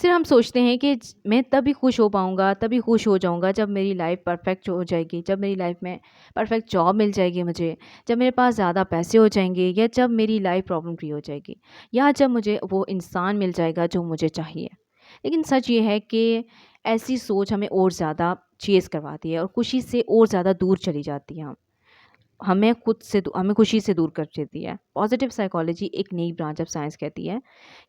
अक्सर हम सोचते हैं कि मैं तभी खुश हो पाऊँगा, तभी खुश हो जाऊँगा जब मेरी लाइफ़ परफ़ेक्ट हो जाएगी, जब मेरी लाइफ़ में परफ़ेक्ट जॉब मिल जाएगी मुझे, जब मेरे पास ज़्यादा पैसे हो जाएँगे या जब मेरी लाइफ़ प्रॉब्लम फ्री हो जाएगी या जब मुझे वो इंसान मिल जाएगा जो मुझे चाहिए। लेकिन सच ये है कि ऐसी सोच हमें और ज़्यादा चेज़ करवाती है और खुशी से और ज़्यादा दूर चली जाती है। हमें खुशी से दूर कर देती है। पॉज़िटिव साइकोलॉजी एक नई ब्रांच ऑफ साइंस कहती है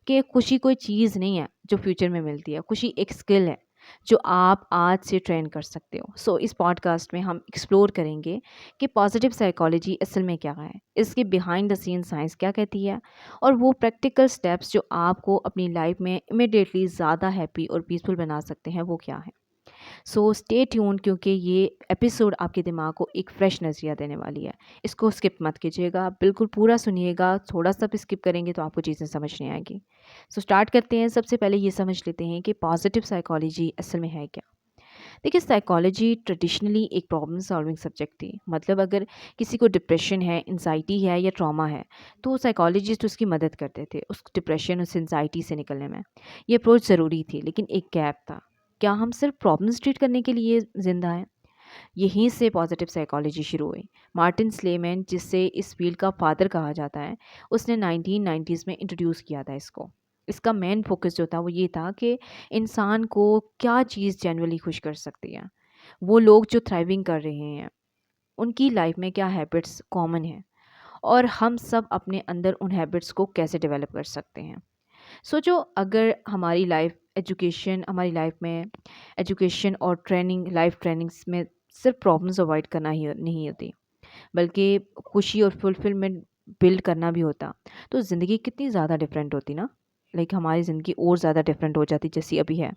कि खुशी कोई चीज़ नहीं है जो फ्यूचर में मिलती है। खुशी एक स्किल है जो आप आज से ट्रेन कर सकते हो। सो इस पॉडकास्ट में हम एक्सप्लोर करेंगे कि पॉजिटिव साइकोलॉजी असल में क्या है, इसके बिहाइंड द सीन साइंस क्या कहती है और वो प्रैक्टिकल स्टेप्स जो आपको अपनी लाइफ में इमिडिएटली ज़्यादा हैप्पी और पीसफुल बना सकते हैं वो क्या है। सो स्टे ट्यून क्योंकि ये एपिसोड आपके दिमाग को एक फ्रेश नज़रिया देने वाली है। इसको स्किप मत कीजिएगा, बिल्कुल पूरा सुनिएगा। थोड़ा सा भी स्किप करेंगे तो आपको चीज़ें समझ नहीं आएगी। सो स्टार्ट करते हैं। सबसे पहले ये समझ लेते हैं कि पॉजिटिव साइकोलॉजी असल में है क्या। देखिए, साइकोलॉजी ट्रेडिशनली एक प्रॉब्लम सॉल्विंग सब्जेक्ट थी। मतलब अगर किसी को डिप्रेशन है, एंजाइटी है या ट्रॉमा है तो साइकोलॉजिस्ट उसकी मदद करते थे उस डिप्रेशन, उस एंजाइटी से निकलने में। ये अप्रोच ज़रूरी थी लेकिन एक गैप था। क्या हम सिर्फ प्रॉब्लम्स ट्रीट करने के लिए ज़िंदा हैं? यहीं से पॉजिटिव साइकोलॉजी शुरू हुई। मार्टिन स्लेमैन, जिसे इस फील्ड का फादर कहा जाता है, उसने 1990s में इंट्रोड्यूस किया था इसको। इसका मेन फोकस जो था वो ये था कि इंसान को क्या चीज़ जेन्युइनली खुश कर सकती है। वो लोग जो थ्राइविंग कर रहे हैं उनकी लाइफ में क्या हैबिट्स कॉमन हैं और हम सब अपने अंदर उन हैबिट्स को कैसे डेवलप कर सकते हैं। सोचो, अगर हमारी लाइफ में एजुकेशन और लाइफ ट्रेनिंग्स में सिर्फ प्रॉब्लम्स अवॉइड करना ही नहीं होती, बल्कि खुशी और फुलफिलमेंट बिल्ड करना भी होता, तो ज़िंदगी कितनी ज़्यादा डिफरेंट होती ना। लाइक हमारी ज़िंदगी और ज़्यादा डिफरेंट हो जाती जैसी अभी है।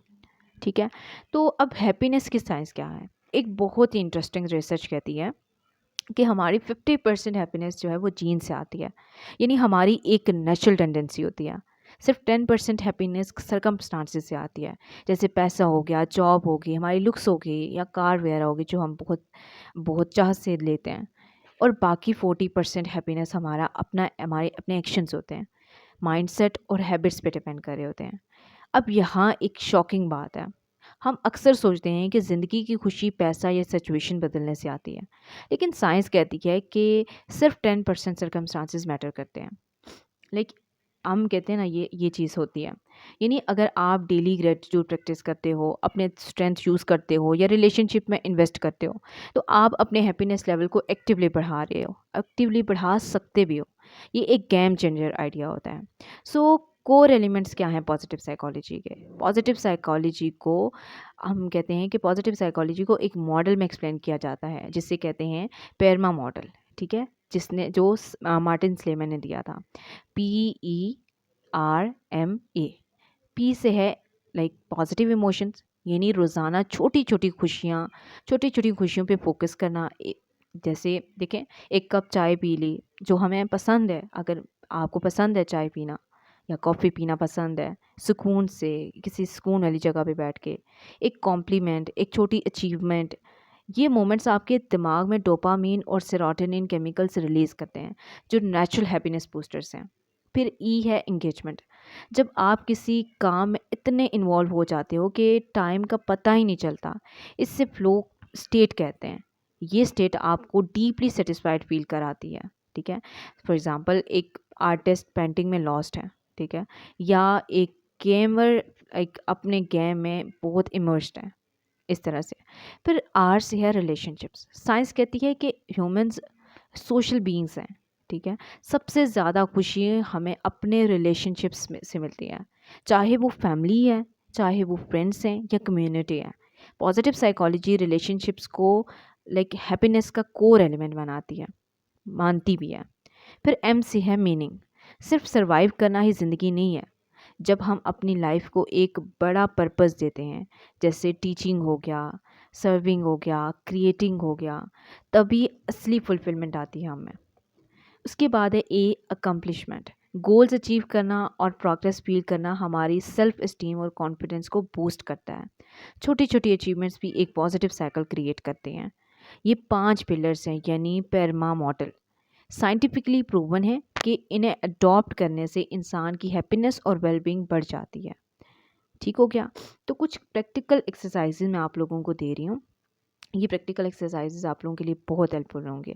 ठीक है। तो अब हैप्पीनेस की साइंस क्या है। एक बहुत ही इंटरेस्टिंग रिसर्च कहती है कि हमारी 50% हैप्पीनेस जो है वो जीन से आती है। यानी हमारी एक नेचुरल टेंडेंसी होती है। सिर्फ 10% हैप्पीनेस सरकमस्टांसेस से आती है। जैसे पैसा हो गया, जॉब हो गई, हमारी लुक्स हो गई या कार वगैरह हो गई जो हम बहुत बहुत चाह से लेते हैं। और बाकी 40% हैप्पीनेस हमारे अपने एक्शंस होते हैं, माइंडसेट और हैबिट्स पे डिपेंड कर रहे होते हैं। अब यहाँ एक शॉकिंग बात है। हम अक्सर सोचते हैं कि ज़िंदगी की खुशी पैसा या सिचुएशन बदलने से आती है, लेकिन साइंस कहती है कि सिर्फ 10% सर्कमस्टांसेस मैटर करते हैं। लाइक हम कहते हैं ना, ये चीज़ होती है। यानी अगर आप डेली ग्रेटिट्यूड प्रैक्टिस करते हो, अपने स्ट्रेंथ यूज़ करते हो या रिलेशनशिप में इन्वेस्ट करते हो, तो आप अपने हैप्पीनेस लेवल को एक्टिवली बढ़ा रहे हो, एक्टिवली बढ़ा सकते भी हो। ये एक गेम चेंजर आइडिया होता है। सो कोर एलिमेंट्स क्या हैं पॉजिटिव साइकोलॉजी के। हम कहते हैं कि पॉजिटिव साइकोलॉजी को एक मॉडल में एक्सप्लेन किया जाता है जिसे कहते हैं पेरमा मॉडल। ठीक है, मार्टिन स्लेमैन ने दिया था। PERMA। पी से है लाइक पॉजिटिव इमोशंस, यानी रोज़ाना छोटी छोटी खुशियों पे फोकस करना। जैसे देखें, एक कप चाय पी ली जो हमें पसंद है। अगर आपको पसंद है चाय पीना या कॉफ़ी पीना पसंद है, सुकून से किसी सुकून वाली जगह पे बैठ के एक कॉम्प्लीमेंट, एक छोटी अचीवमेंट, ये मोमेंट्स आपके दिमाग में डोपामीन और सेरोटोनिन केमिकल्स रिलीज़ करते हैं जो नेचुरल हैप्पीनेस बूस्टर्स हैं। फिर ई है एंगेजमेंट। जब आप किसी काम में इतने इन्वॉल्व हो जाते हो कि टाइम का पता ही नहीं चलता, इससे फ्लो स्टेट कहते हैं। ये स्टेट आपको डीपली सेटिस्फाइड फील कराती है। ठीक है। फॉर एग्ज़ाम्पल, एक आर्टिस्ट पेंटिंग में लॉस्ट है, ठीक है, या एक गेमर एक अपने गेम में बहुत इमर्स्ड है, इस तरह से। फिर आर से है रिलेशनशिप्स। साइंस कहती है कि ह्यूमंस सोशल बीइंग्स हैं। ठीक है। सबसे ज़्यादा खुशी हमें अपने रिलेशनशिप्स में से मिलती है, चाहे वो फैमिली है, चाहे वो फ्रेंड्स हैं या कम्युनिटी है। पॉजिटिव साइकोलॉजी रिलेशनशिप्स को लाइक हैप्पीनेस का कोर एलिमेंट मानती भी है। फिर एम से है मीनिंग। सिर्फ सरवाइव करना ही ज़िंदगी नहीं है। जब हम अपनी लाइफ को एक बड़ा पर्पस देते हैं, जैसे टीचिंग हो गया, सर्विंग हो गया, क्रिएटिंग हो गया, तभी असली फुलफिलमेंट आती है हमें। उसके बाद है ए अकम्पलिशमेंट। गोल्स अचीव करना और प्रोग्रेस फील करना हमारी सेल्फ इस्टीम और कॉन्फिडेंस को बूस्ट करता है। छोटी छोटी अचीवमेंट्स भी एक पॉजिटिव साइकिल क्रिएट करते हैं। ये 5 पिलर्स हैं, यानी पेरमा मॉडल। साइंटिफिकली प्रूवन है कि इन्हें अडॉप्ट करने से इंसान की हैप्पीनेस और वेलबींग बढ़ जाती है। ठीक हो गया? तो कुछ प्रैक्टिकल एक्सरसाइज़ेज़ मैं आप लोगों को दे रही हूँ। ये प्रैक्टिकल एक्सरसाइज़ेज़ आप लोगों के लिए बहुत हेल्पफुल होंगे।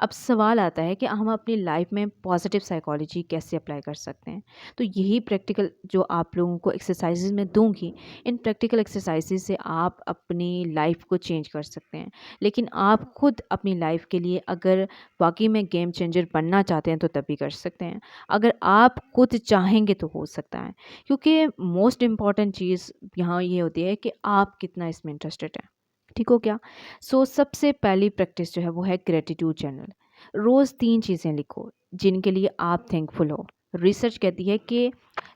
अब सवाल आता है कि हम अपनी लाइफ में पॉजिटिव साइकोलॉजी कैसे अप्लाई कर सकते हैं। तो यही प्रैक्टिकल जो आप लोगों को एक्सरसाइजेज में दूंगी, इन प्रैक्टिकल एक्सरसाइजेज से आप अपनी लाइफ को चेंज कर सकते हैं। लेकिन आप खुद अपनी लाइफ के लिए अगर वाकई में गेम चेंजर बनना चाहते हैं तो तभी कर सकते हैं, अगर आप खुद चाहेंगे तो हो सकता है। क्योंकि मोस्ट इम्पॉर्टेंट चीज़ यहाँ ये होती है कि आप कितना इसमें इंटरेस्टेड हैं। ठीक हो क्या? सबसे पहली प्रैक्टिस जो है वो है ग्रेटिट्यूड जर्नल। रोज़ 3 चीज़ें लिखो जिनके लिए आप थैंकफुल हो। रिसर्च कहती है कि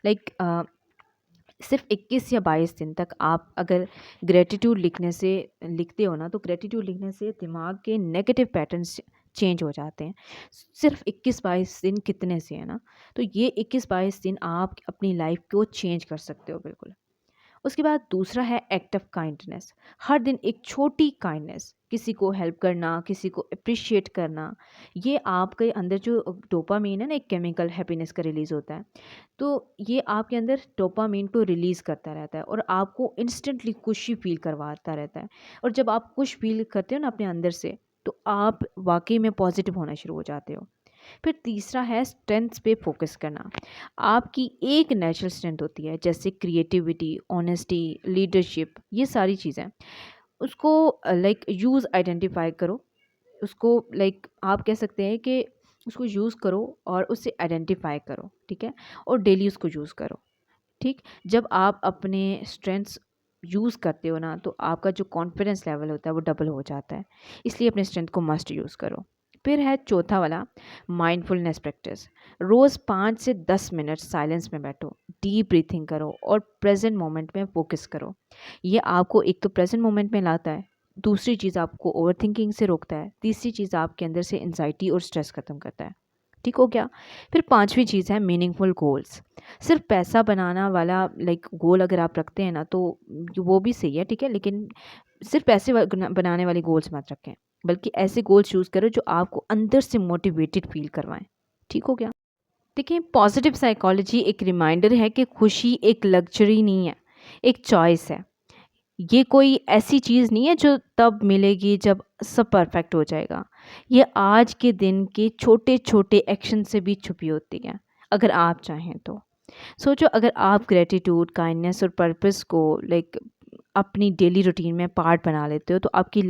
लाइक सिर्फ 21 या 22 दिन तक आप अगर ग्रेटिट्यूड लिखते हो ना, तो ग्रेटिट्यूड लिखने से दिमाग के नेगेटिव पैटर्न्स चेंज हो जाते हैं। सिर्फ 21-22 दिन कितने से है ना? तो ये 21-22 दिन आप अपनी लाइफ को चेंज कर सकते हो बिल्कुल। उसके बाद दूसरा है एक्ट ऑफ काइंडनेस। हर दिन एक छोटी काइंडनेस, किसी को हेल्प करना, किसी को अप्रिशिएट करना, ये आपके अंदर जो डोपामीन है ना, एक केमिकल हैप्पीनेस का रिलीज़ होता है, तो ये आपके अंदर डोपामीन को रिलीज़ करता रहता है और आपको इंस्टेंटली खुशी फील करवाता रहता है। और जब आप खुश फील करते हो ना अपने अंदर से, तो आप वाकई में पॉजिटिव होना शुरू हो जाते हो। फिर तीसरा है स्ट्रेंथ्स पे फोकस करना। आपकी एक नेचुरल स्ट्रेंथ होती है, जैसे क्रिएटिविटी, ऑनेस्टी, लीडरशिप, ये सारी चीज़ें। उसको लाइक यूज़ आइडेंटिफाई करो। उसको लाइक आप कह सकते हैं कि उसको यूज़ करो और उसे आइडेंटिफाई करो, ठीक है? और डेली उसको यूज़ करो, ठीक? जब आप अपने स्ट्रेंथ्स यूज़ करते हो ना, तो आपका जो कॉन्फिडेंस लेवल होता है वो डबल हो जाता है। इसलिए अपने स्ट्रेंथ को मस्ट यूज़ करो। फिर है चौथा वाला, माइंडफुलनेस प्रैक्टिस। रोज़ 5 से 10 मिनट साइलेंस में बैठो, डीप ब्रीथिंग करो और प्रेजेंट मोमेंट में फोकस करो। ये आपको एक तो प्रेजेंट मोमेंट में लाता है, दूसरी चीज़ आपको ओवरथिंकिंग से रोकता है, तीसरी चीज़ आपके अंदर से एंजाइटी और स्ट्रेस ख़त्म करता है। ठीक हो गया? फिर पांचवी चीज़ है मीनिंगफुल गोल्स। सिर्फ पैसा बनाना वाला लाइक गोल अगर आप रखते हैं ना, तो वो भी सही है, ठीक है? लेकिन सिर्फ पैसे बनाने वाले गोल्स मत रखें, बल्कि ऐसे गोल्स चूज़ करो जो आपको अंदर से मोटिवेटेड फील करवाएं। ठीक हो गया? देखिए, पॉजिटिव साइकोलॉजी एक रिमाइंडर है कि खुशी एक लग्जरी नहीं है, एक चॉइस है। ये कोई ऐसी चीज़ नहीं है जो तब मिलेगी जब सब परफेक्ट हो जाएगा। ये आज के दिन के छोटे छोटे एक्शन से भी छुपी होती है, अगर आप चाहें तो। सोचो, अगर आप ग्रेटिट्यूड, काइंडनेस और पर्पस को लाइक अपनी डेली रूटीन में पार्ट बना लेते हो, तो आपकी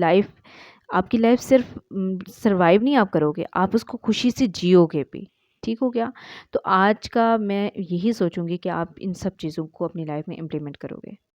लाइफ सिर्फ सरवाइव नहीं आप करोगे, आप उसको खुशी से जियोगे भी। ठीक हो गया? तो आज का मैं यही सोचूंगी कि आप इन सब चीज़ों को अपनी लाइफ में इम्प्लीमेंट करोगे।